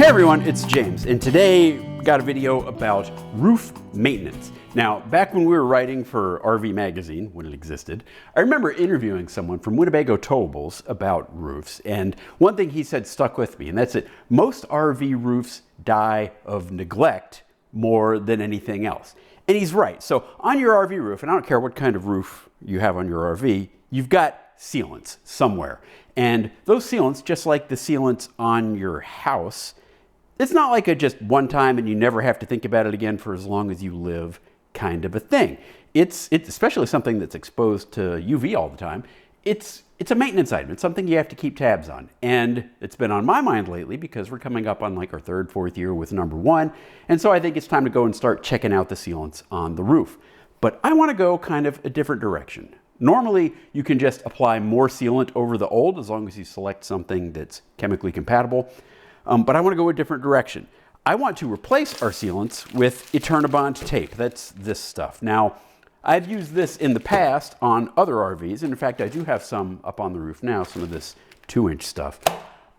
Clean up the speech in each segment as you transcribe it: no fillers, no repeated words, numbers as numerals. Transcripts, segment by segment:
Hey everyone, it's James, and today we got a video about roof maintenance. Now, back when we were writing for RV Magazine, when it existed, I remember interviewing someone from Winnebago Towables about roofs, and one thing he said stuck with me, and that's that most RV roofs die of neglect more than anything else. And he's right. So on your RV roof, and I don't care what kind of roof you have on your RV, you've got sealants somewhere. And those sealants, just like the sealants on your house, it's not like a just one time and you never have to think about it again for as long as you live kind of a thing. It's especially something that's exposed to UV all the time. It's a maintenance item. It's something you have to keep tabs on. And it's been on my mind lately because we're coming up on like our third, fourth year with number one. And so I think it's time to go and start checking out the sealants on the roof. But I want to go kind of a different direction. Normally, you can just apply more sealant over the old as long as you select something that's chemically compatible. But I want to go a different direction. I want to replace our sealants with Eternabond tape. That's this stuff. Now, I've used this in the past on other RVs. And in fact, I do have some up on the roof now, some of this 2-inch stuff.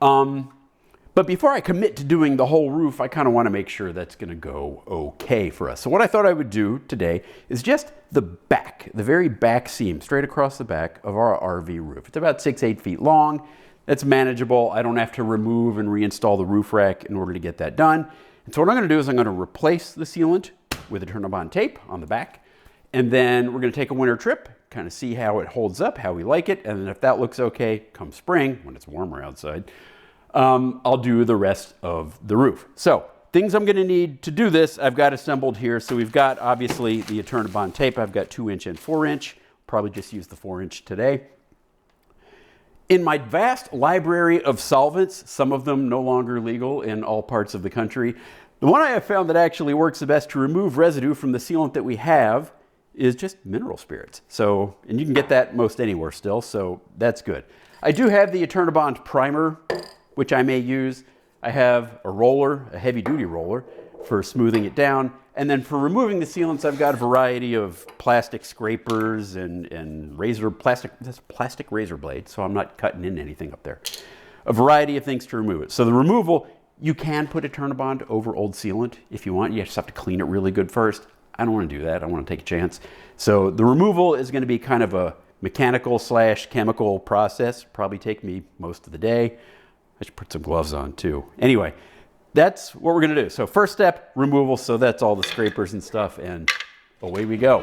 But before I commit to doing the whole roof, I kind of want to make sure that's going to go okay for us. So what I thought I would do today is just the back, the very back seam, straight across the back of our RV roof. It's about 6-8 feet long. That's manageable. I don't have to remove and reinstall the roof rack in order to get that done. And so what I'm going to do is I'm going to replace the sealant with Eternabond tape on the back. And then we're going to take a winter trip, kind of see how it holds up, how we like it. And then if that looks okay, come spring, when it's warmer outside, I'll do the rest of the roof. So things I'm going to need to do this, I've got assembled here. So we've got obviously the Eternabond tape. I've got 2-inch and 4-inch. Probably just use the 4-inch today. In my vast library of solvents, some of them no longer legal in all parts of the country, the one I have found that actually works the best to remove residue from the sealant that we have is just mineral spirits. So, and you can get that most anywhere still, so that's good. I do have the Eternabond primer, which I may use. I have a roller, a heavy-duty roller, for smoothing it down. And then for removing the sealants, I've got a variety of plastic scrapers and plastic razor blades, so I'm not cutting in anything up there. A variety of things to remove it. So the removal, you can put Eternabond over old sealant if you want. You just have to clean it really good first. I don't want to do that. I want to take a chance. So the removal is going to be kind of a mechanical/chemical process. Probably take me most of the day. I should put some gloves on too. Anyway, that's what we're going to do. So first step, removal. So that's all the scrapers and stuff, and away we go.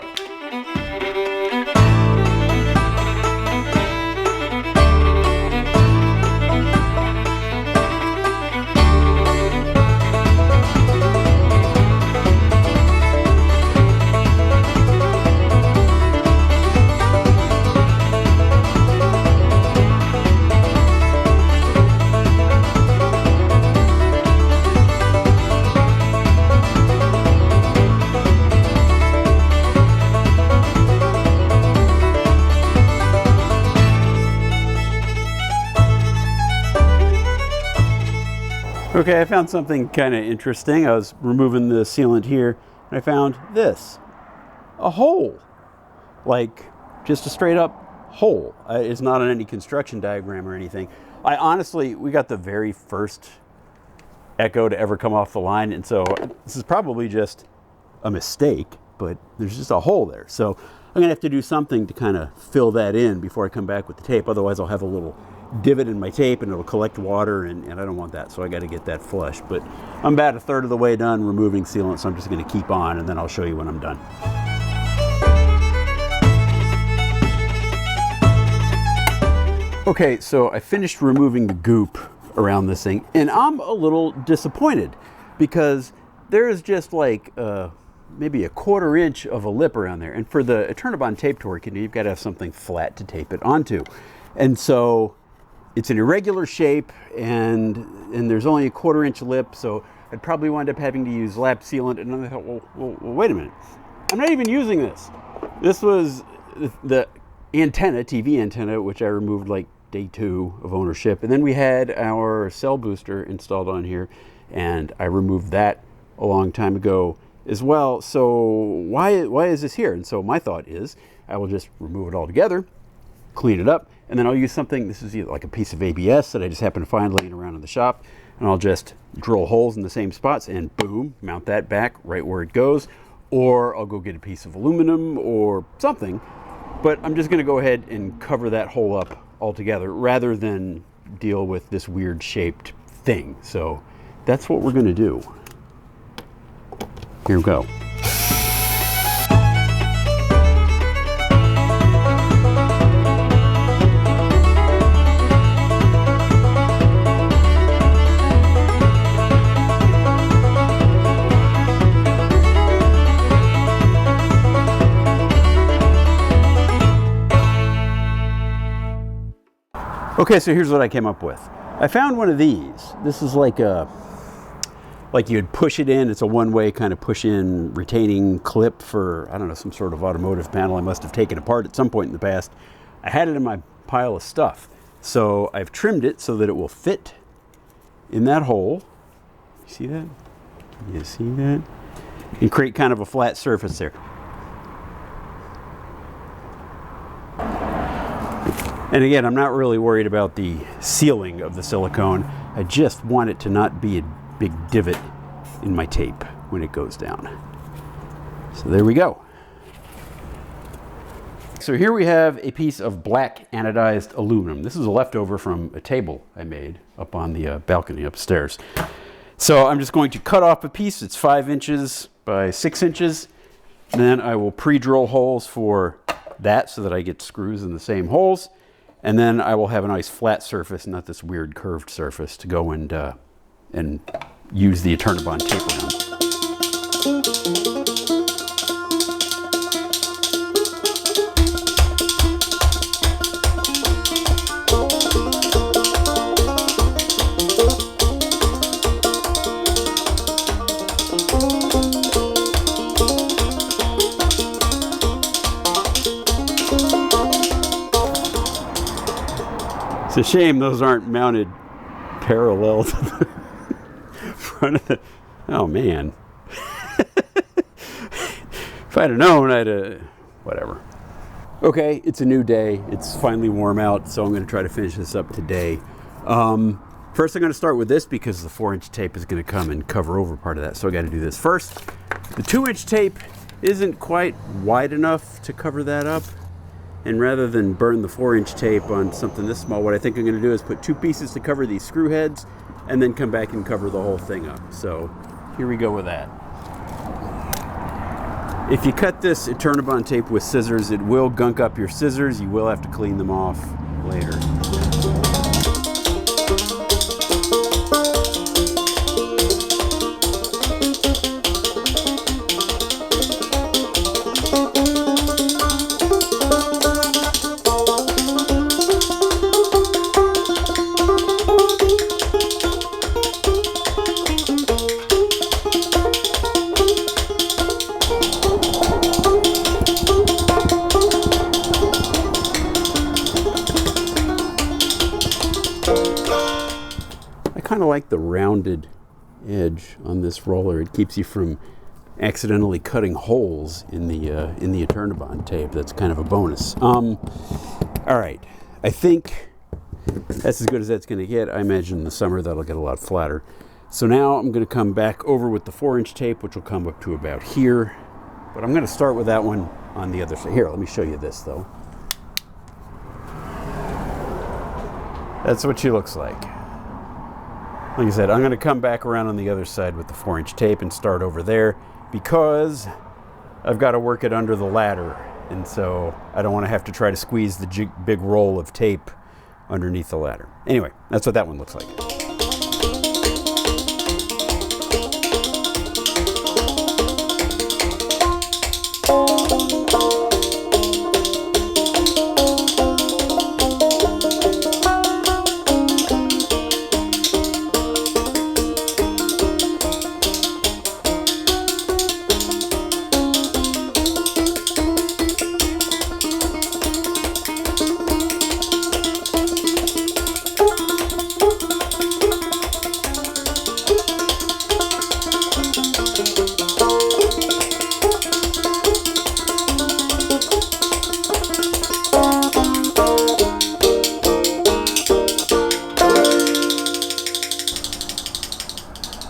Okay, I found something kind of interesting. I was removing the sealant here, and I found this. A hole. Like, just a straight up hole. It's not on any construction diagram or anything. We got the very first EKKO to ever come off the line, and so this is probably just a mistake, but there's just a hole there. So I'm going to have to do something to kind of fill that in before I come back with the tape. Otherwise, I'll have a little divot in my tape and it'll collect water, and I don't want that, so I got to get that flush. But I'm about a third of the way done removing sealant, so I'm just going to keep on, and then I'll show you when I'm done. Okay, so I finished removing the goop around this thing, and I'm a little disappointed because there is just like maybe a 1/4 inch of a lip around there, and for the Eternabond tape to work, you've got to have something flat to tape it onto. And so it's an irregular shape, and there's only a 1/4 inch lip, so I'd probably wind up having to use lap sealant. And then I thought, well, wait a minute. I'm not even using this. This was the antenna, TV antenna, which I removed like day 2 of ownership. And then we had our cell booster installed on here, and I removed that a long time ago as well. So why is this here? And so my thought is I will just remove it all together, clean it up, and then I'll use something. This is like a piece of ABS that I just happened to find laying around in the shop. and I'll just drill holes in the same spots and boom, mount that back right where it goes. Or I'll go get a piece of aluminum or something, but I'm just gonna go ahead and cover that hole up altogether rather than deal with this weird shaped thing. So that's what we're gonna do. Here we go. Okay, so here's what I came up with. I found one of these. This is like you'd push it in. It's a one-way kind of push-in retaining clip for, I don't know, some sort of automotive panel I must have taken apart at some point in the past. I had it in my pile of stuff. So I've trimmed it so that it will fit in that hole. You see that? You see that? And create kind of a flat surface there. And again, I'm not really worried about the sealing of the silicone. I just want it to not be a big divot in my tape when it goes down. So there we go. So here we have a piece of black anodized aluminum. This is a leftover from a table I made up on the balcony upstairs. So I'm just going to cut off a piece. It's 5 inches by 6 inches. And then I will pre-drill holes for that so that I get screws in the same holes. And then I will have a nice flat surface, not this weird curved surface, to go and use the Eternabond tape around. It's a shame those aren't mounted parallel to the front of the... Oh, man. If I'd have known, I'd have... Whatever. Okay, it's a new day. It's finally warm out, so I'm going to try to finish this up today. First, I'm going to start with this because the 4-inch tape is going to come and cover over part of that, so I got to do this first. The 2-inch tape isn't quite wide enough to cover that up. And rather than burn the 4-inch tape on something this small, what I think I'm going to do is put 2 pieces to cover these screw heads and then come back and cover the whole thing up. So here we go with that. If you cut this Eternabond tape with scissors, it will gunk up your scissors. You will have to clean them off later. I kind of like the rounded edge on this roller. It keeps you from accidentally cutting holes in the Eternabond tape. That's kind of a bonus. All right, I think that's as good as that's going to get. I imagine in the summer that'll get a lot flatter. So now I'm going to come back over with the 4-inch tape, which will come up to about here. But I'm going to start with that one on the other side. Here, let me show you this though. That's what she looks like. Like I said, I'm going to come back around on the other side with the 4-inch tape and start over there because I've got to work it under the ladder. And so I don't want to have to try to squeeze the big roll of tape underneath the ladder. Anyway, that's what that one looks like.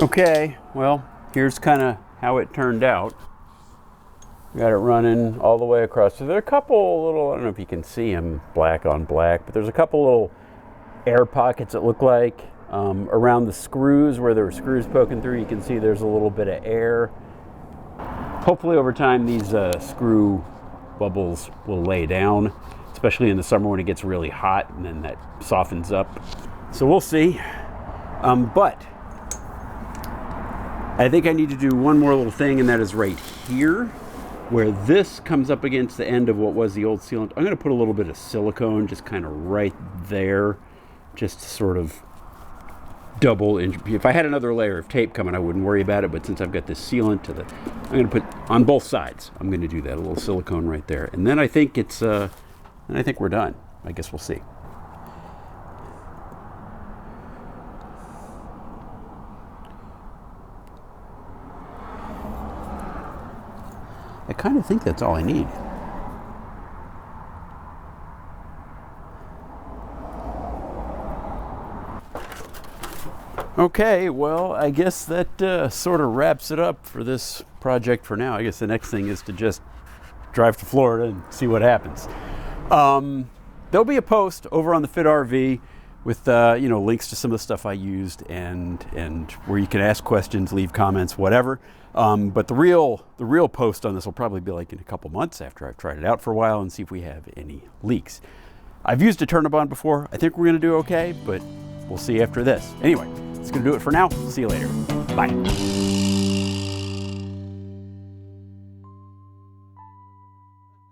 Okay, well, here's kind of how it turned out. Got it running all the way across. So there are a couple little, I don't know if you can see them black on black, but there's a couple little air pockets it look like around the screws where there were screws poking through. You can see there's a little bit of air. Hopefully over time these screw bubbles will lay down, especially in the summer when it gets really hot and then that softens up. So we'll see. But I think I need to do one more little thing, and that is right here where this comes up against the end of what was the old sealant. I'm going to put a little bit of silicone just kind of right there, just to sort of double. If I had another layer of tape coming, I wouldn't worry about it, but since I've got this sealant I'm going to put on both sides. I'm going to do that, a little silicone right there. And then I think it's, and I think we're done. I guess we'll see. I kind of think that's all I need. Okay, well, I guess that sort of wraps it up for this project for now. I guess the next thing is to just drive to Florida and see what happens. There'll be a post over on the Fit RV with links to some of the stuff I used and where you can ask questions, leave comments, whatever. But the real post on this will probably be like in a couple months after I've tried it out for a while and see if we have any leaks. I've used Eternabond before. I think we're going to do okay, but we'll see after this. Anyway, that's going to do it for now. See you later. Bye.